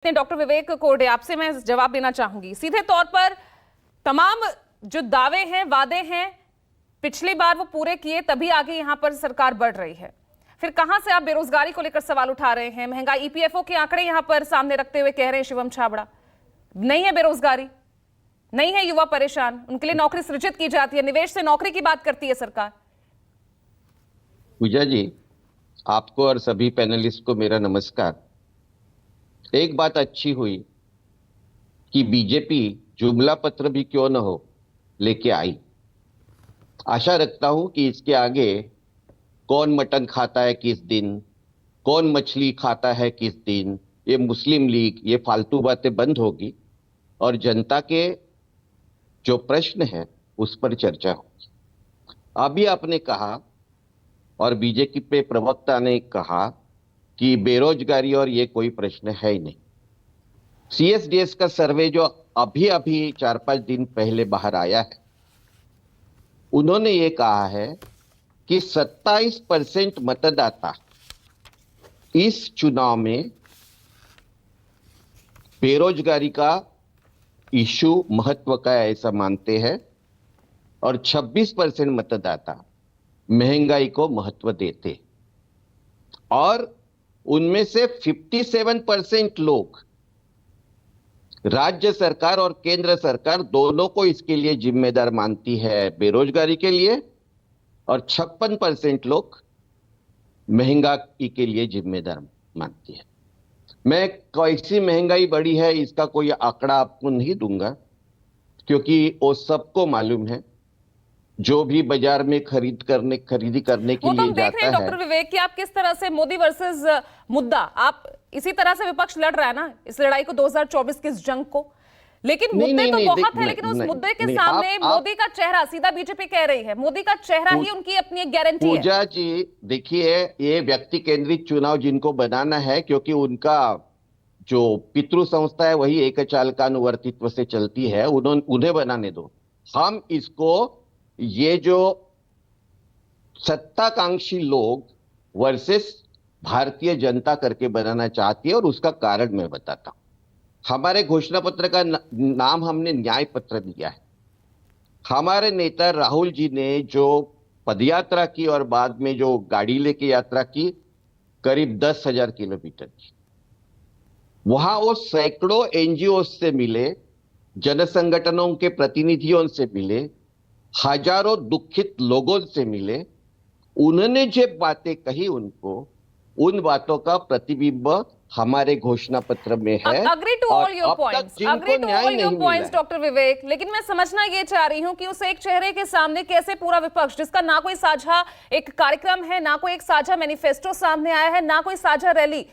Doctor विवेक कोरडे, आपसे मैं जवाब देना चाहूंगी सीधे तौर पर। तमाम जो दावे हैं, वादे हैं, पिछली बार वो पूरे किए, तभी आगे यहां पर सरकार बढ़ रही है। फिर कहां से आप बेरोजगारी को लेकर सवाल उठा रहे हैं? महंगाई, ईपीएफओ के आंकड़े यहां पर सामने रखते हुए कह रहे हैं शिवम छाबड़ा, नहीं है बेरोजगारी, नहीं है युवा परेशान, उनके लिए नौकरी सृजित की जाती है, निवेश से नौकरी की बात करती है सरकार। पूजा जी, आपको और सभी पैनलिस्ट को मेरा नमस्कार। एक बात अच्छी हुई कि बीजेपी जुमला पत्र भी क्यों न हो लेके आई। आशा रखता हूं कि इसके आगे कौन मटन खाता है किस दिन, कौन मछली खाता है किस दिन, ये मुस्लिम लीग, ये फालतू बातें बंद होगी और जनता के जो प्रश्न है उस पर चर्चा होगी। अभी आपने कहा और बीजेपी पे प्रवक्ता ने कहा कि बेरोजगारी और ये कोई प्रश्न है ही नहीं। सीएसडीएस का सर्वे जो अभी 4-5 दिन पहले बाहर आया है, उन्होंने ये कहा है कि 27% मतदाता इस चुनाव में बेरोजगारी का इशू महत्व का ऐसा मानते हैं और 26% मतदाता महंगाई को महत्व देते और उनमें से 57% लोग राज्य सरकार और केंद्र सरकार दोनों को इसके लिए जिम्मेदार मानती है बेरोजगारी के लिए, और 56% लोग महंगाई के लिए जिम्मेदार मानती है। मैं कैसी महंगाई बढ़ी है इसका कोई आंकड़ा आपको नहीं दूंगा, क्योंकि वो सबको मालूम है। जो भी बाजार में खरीदी करने के लिए जाता है। डॉक्टर विवेक, कि आप किस तरह से मोदी वर्सेस मुद्दा, आप इसी तरह से विपक्ष लड़ रहा है ना इस लड़ाई को 2024 की इस जंग को, लेकिन मुद्दे तो बहुत है, लेकिन उस मुद्दे के सामने मोदी का चेहरा, सीधा बीजेपी कह रही है, मोदी का चेहरा ही उनकी अपनी एक गारंटी है। पूजा जी देखिए, ये व्यक्ति केंद्रित चुनाव जिनको बनाना है, क्योंकि उनका जो पितृ संस्था है वही एक चालकानुवर्तित्व से चलती है, उन्हें बनाने दो। हम इसको ये जो सत्ताकांक्षी लोग वर्सेस भारतीय जनता करके बनाना चाहती है, और उसका कारण मैं बताता हूं। हमारे घोषणा पत्र का नाम हमने न्याय पत्र दिया है। हमारे नेता राहुल जी ने जो पदयात्रा की और बाद में जो गाड़ी लेके यात्रा की, करीब 10,000 किलोमीटर की, वहां वो सैकड़ों एनजीओ से मिले, जन संगठनों के प्रतिनिधियों से मिले, हजारों दुखित लोगों से मिले। उन्होंने जो बातें कही, उनको उन बातों का प्रतिबिंब हमारे घोषणा पत्र में है। Agree to all your points doctor Vivek, लेकिन मैं समझना ये चाह रही हूं कि उस एक चेहरे के सामने कैसे पूरा विपक्ष, जिसका ना कोई साझा एक कार्यक्रम है, ना कोई एक साझा मैनिफेस्टो सामने आया है, ना कोई साझा रैली,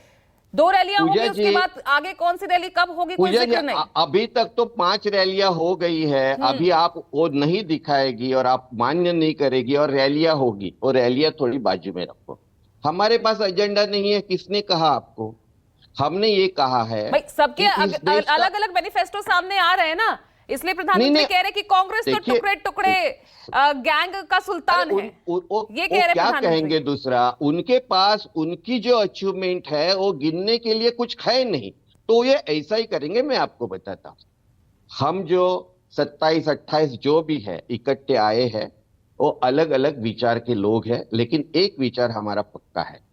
2 रैलियां होंगी, उसके बाद आगे कौन सी रैली कब होगी कोई जिक्र नहीं। अभी तक तो 5 रैलियां हो गई है। अभी आप वो नहीं दिखाएगी और आप मान्य नहीं करेगी और रैलियां होगी, और रैलियां थोड़ी बाजू में रखो। हमारे पास एजेंडा नहीं है। किसने कहा आपको? हमने ये कहा है भाई, सबके अलग अलग मैनिफेस्टो सामने आ रहे हैं ना, इसलिए प्रधानमंत्री कह रहे कि कांग्रेस तो टुकड़े टुकड़े गैंग का सुल्तान है, ये कह रहे क्या कहेंगे। दूसरा, उनके पास उनकी जो अचीवमेंट है वो गिनने के लिए कुछ है नहीं, तो ये ऐसा ही करेंगे। मैं आपको बताता हूं, हम जो 27-28 जो भी है इकट्ठे आए हैं, वो अलग अलग विचार के लोग हैं, लेकिन एक विचार हमारा पक्का है।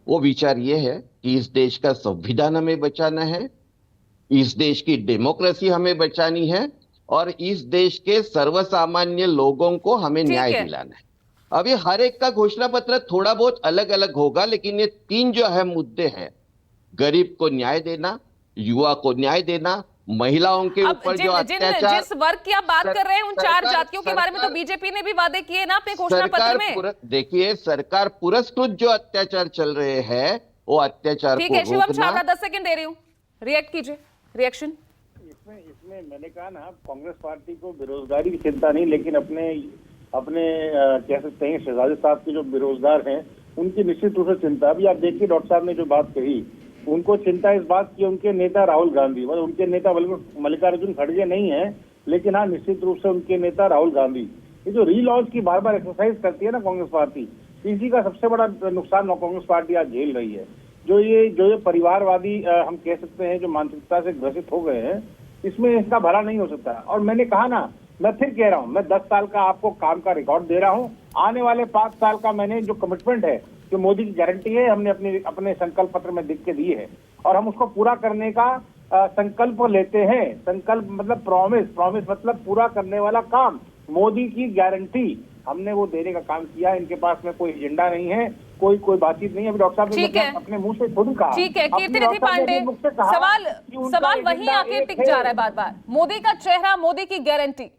वो विचार ये है कि इस देश का संविधान हमें बचाना है, इस देश की डेमोक्रेसी हमें बचानी है, और इस देश के सर्वसामान्य लोगों को हमें न्याय दिलाना है। अभी हर एक का घोषणा पत्र थोड़ा बहुत अलग अलग होगा, लेकिन ये 3 जो अहम मुद्दे हैं, गरीब को न्याय देना, युवा को न्याय देना, महिलाओं के ऊपर जो अत्याचार, जिस वर्ग की आप बात कर रहे हैं, उन 4 जातियों के बारे में तो बीजेपी ने भी वादे किए ना अपने घोषणा पत्र में। देखिए, सरकार पुरस्कृत जो अत्याचार चल रहे हैं, वो अत्याचार को रोकना। शिवम छाबड़ा 10 सेकंड दे रही हूँ, रिएक्ट कीजिए, रिएक्शन। इसमें मैंने कहा ना, कांग्रेस पार्टी को बेरोजगारी की चिंता नहीं, लेकिन अपने कह सकते हैं शहजादे साहब के जो बेरोजगार हैं उनकी निश्चित रूप से चिंता। अभी आप देखिए, डॉक्टर साहब ने जो बात कही, उनको चिंता इस बात की उनके नेता राहुल गांधी, मतलब उनके नेता मल्लिकार्जुन खड़गे नहीं है, लेकिन हाँ निश्चित रूप से उनके नेता राहुल गांधी, ये जो रीलॉन्च की बार बार एक्सरसाइज करती है ना कांग्रेस पार्टी, इसी का सबसे बड़ा नुकसान कांग्रेस पार्टी आज झेल रही है। जो ये परिवारवादी हम कह सकते हैं जो मानसिकता से ग्रसित हो गए हैं, इसमें इसका भला नहीं हो सकता। और मैंने कहा ना, मैं फिर कह रहा हूं, मैं 10 साल का आपको काम का रिकॉर्ड दे रहा हूं, आने वाले 5 साल का मैंने जो कमिटमेंट है, जो मोदी की गारंटी है, हमने अपने संकल्प पत्र में लिख के दी है और हम उसको पूरा करने का संकल्प लेते हैं। संकल्प मतलब प्रॉमिस मतलब पूरा करने वाला काम। मोदी की गारंटी हमने वो देने का काम किया। इनके पास में कोई एजेंडा नहीं है, कोई बातचीत नहीं है। अभी डॉक्टर साहब ने ठीक है, अपने मुंह से खुद कहा। ठीक है अपने कीर्तिनिधि डॉक्टर साहब ने पांडे, अपने मुख से कहा सवाल कि उनका वहीं एजेंडा आके एक टिक है। जा रहा है बार बार। मोदी का चेहरा, मोदी की गारंटी,